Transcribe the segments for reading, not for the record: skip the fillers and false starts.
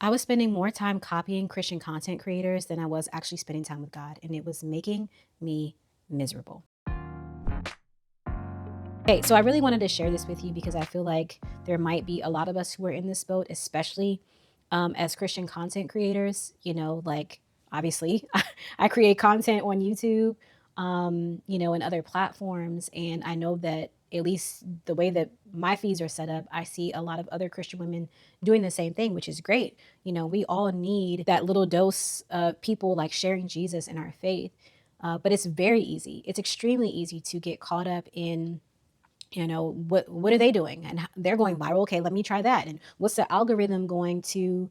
I was spending more time copying Christian content creators than I was actually spending time with God, and it was making me miserable. Okay, so I really wanted to share this with you because I feel like there might be a lot of us who are in this boat, especially as Christian content creators. Like obviously, I create content on YouTube, and other platforms, and I know that at least the way that my feeds are set up, I see a lot of other Christian women doing the same thing, which is great. We all need that little dose of people like sharing Jesus in our faith, but it's very easy. It's extremely easy to get caught up in what are they doing and they're going viral. Okay, let me try that. And what's the algorithm going to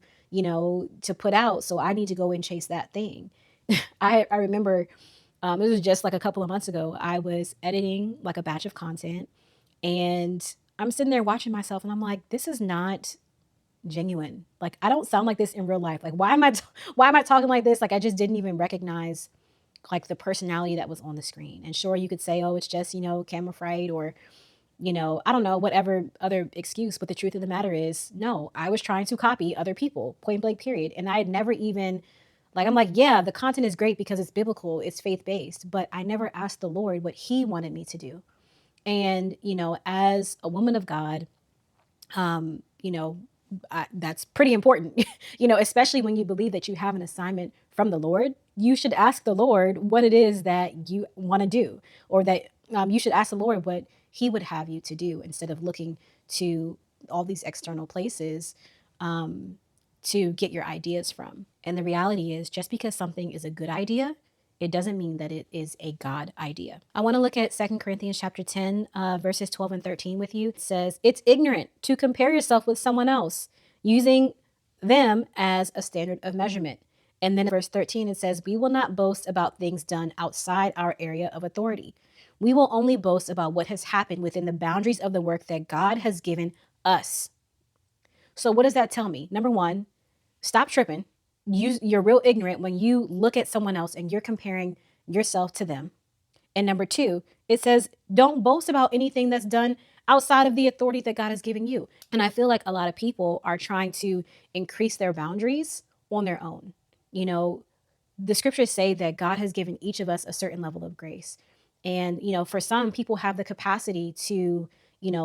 put out, so I need to go and chase that thing. I remember, it was just like a couple of months ago. I was editing like a batch of content, and I'm sitting there watching myself, and I'm like, this is not genuine. Like, I don't sound like this in real life. Like, why am I talking like this? Like, I just didn't even recognize like the personality that was on the screen. And sure, you could say, oh, it's just camera fright, or I don't know, whatever other excuse. But the truth of the matter is, no, I was trying to copy other people, point blank, period. And I had never even, like, I'm like, yeah, the content is great because it's biblical, it's faith based, but I never asked the Lord what He wanted me to do. And, as a woman of God, um, you know, that's pretty important, especially when you believe that you have an assignment from the Lord. You should ask the Lord what it is that you want to do, or that you should ask the Lord what He would have you to do, instead of looking to all these external places um, to get your ideas from. And the reality is, just because something is a good idea, it doesn't mean that it is a God idea. I want to look at 2 Corinthians chapter 10, verses 12 and 13 with you. It says, it's ignorant to compare yourself with someone else, using them as a standard of measurement. And then in verse 13, it says, we will not boast about things done outside our area of authority. We will only boast about what has happened within the boundaries of the work that God has given us. So what does that tell me? Number one, stop tripping. You're real ignorant when you look at someone else and you're comparing yourself to them. And number two, it says, don't boast about anything that's done outside of the authority that God has given you. And I feel like a lot of people are trying to increase their boundaries on their own. You know, the scriptures say that God has given each of us a certain level of grace. And, for some people have the capacity to,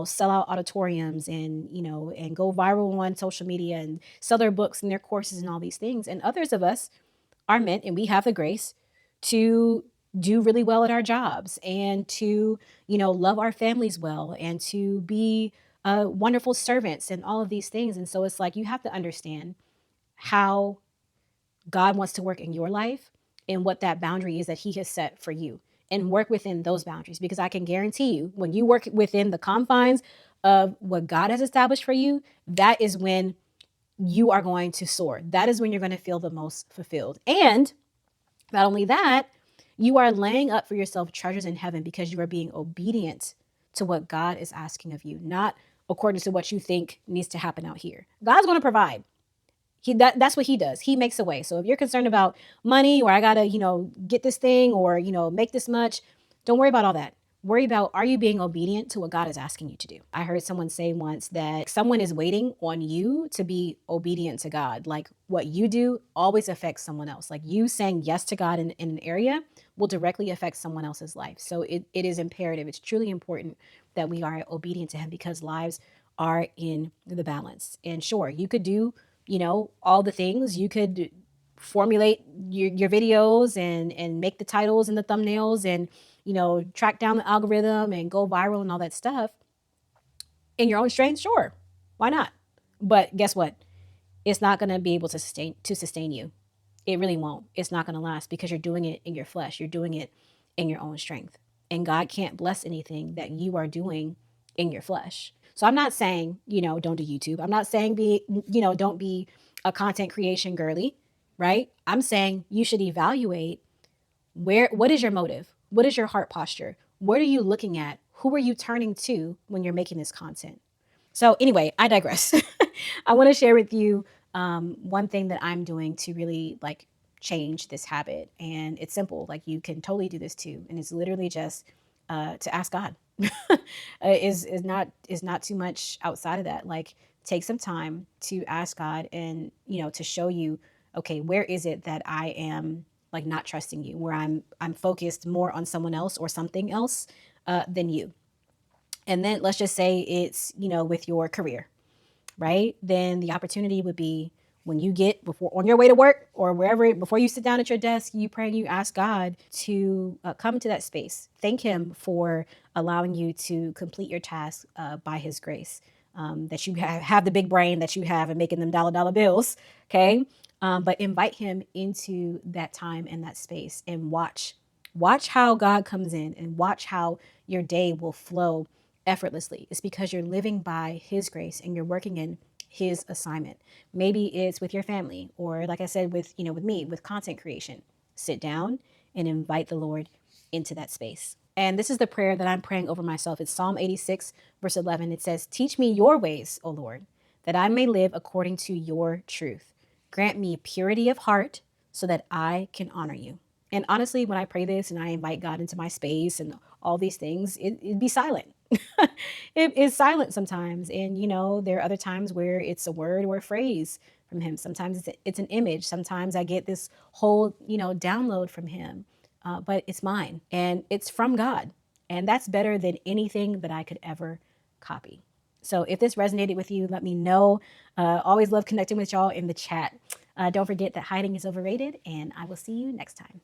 sell out auditoriums and, and go viral on social media and sell their books and their courses and all these things. And others of us are meant, and we have the grace to do really well at our jobs, and to, love our families well, and to be wonderful servants and all of these things. And so it's like, you have to understand how God wants to work in your life and what that boundary is that He has set for you, and work within those boundaries. Because I can guarantee you, when you work within the confines of what God has established for you, that is when you are going to soar. That is when you're going to feel the most fulfilled. And not only that, you are laying up for yourself treasures in heaven, because you are being obedient to what God is asking of you, not according to what you think needs to happen out here. God's going to provide. That's what He does. He makes a way. So if you're concerned about money, or I gotta, get this thing, or make this much, don't worry about all that. Worry about, are you being obedient to what God is asking you to do? I heard someone say once that someone is waiting on you to be obedient to God. Like, what you do always affects someone else. Like, you saying yes to God in an area will directly affect someone else's life. So it is imperative. It's truly important that we are obedient to Him, because lives are in the balance. And sure, you could do all the things. You could formulate your videos, and make the titles and the thumbnails, and, track down the algorithm and go viral and all that stuff in your own strength. Sure. Why not? But guess what? It's not going to be able to sustain you. It really won't. It's not going to last, because you're doing it in your flesh. You're doing it in your own strength. And God can't bless anything that you are doing in your flesh. So I'm not saying, don't do YouTube. I'm not saying don't be a content creation girly, right? I'm saying you should evaluate what is your motive? What is your heart posture? What are you looking at? Who are you turning to when you're making this content? So anyway, I digress. I want to share with you one thing that I'm doing to really like change this habit. And it's simple. Like, you can totally do this too. And it's literally just to ask God. Is not too much outside of that. Like, take some time to ask God and, to show you, okay, where is it that I am like not trusting you, where I'm focused more on someone else or something else than you. And then let's just say it's, with your career, right? Then the opportunity would be when you get before on your way to work or wherever, before you sit down at your desk, you pray and you ask God to come into that space. Thank Him for allowing you to complete your task by His grace. That you have the big brain that you have and making them dollar bills. Okay. But invite Him into that time and that space and watch how God comes in and watch how your day will flow effortlessly. It's because you're living by His grace and you're working in His assignment. Maybe it's with your family, or like I said, with me, with content creation. Sit down and invite the Lord into that space. And this is the prayer that I'm praying over myself. It's Psalm 86, verse 11. It says, "Teach me your ways, O Lord, that I may live according to your truth. Grant me purity of heart so that I can honor you." And honestly, when I pray this and I invite God into my space and all these things, it'd be silent. It is silent sometimes. And, there are other times where it's a word or a phrase from Him. Sometimes it's an image. Sometimes I get this whole, download from Him. But it's mine and it's from God. And that's better than anything that I could ever copy. So if this resonated with you, let me know. Always love connecting with y'all in the chat. Don't forget that hiding is overrated, and I will see you next time.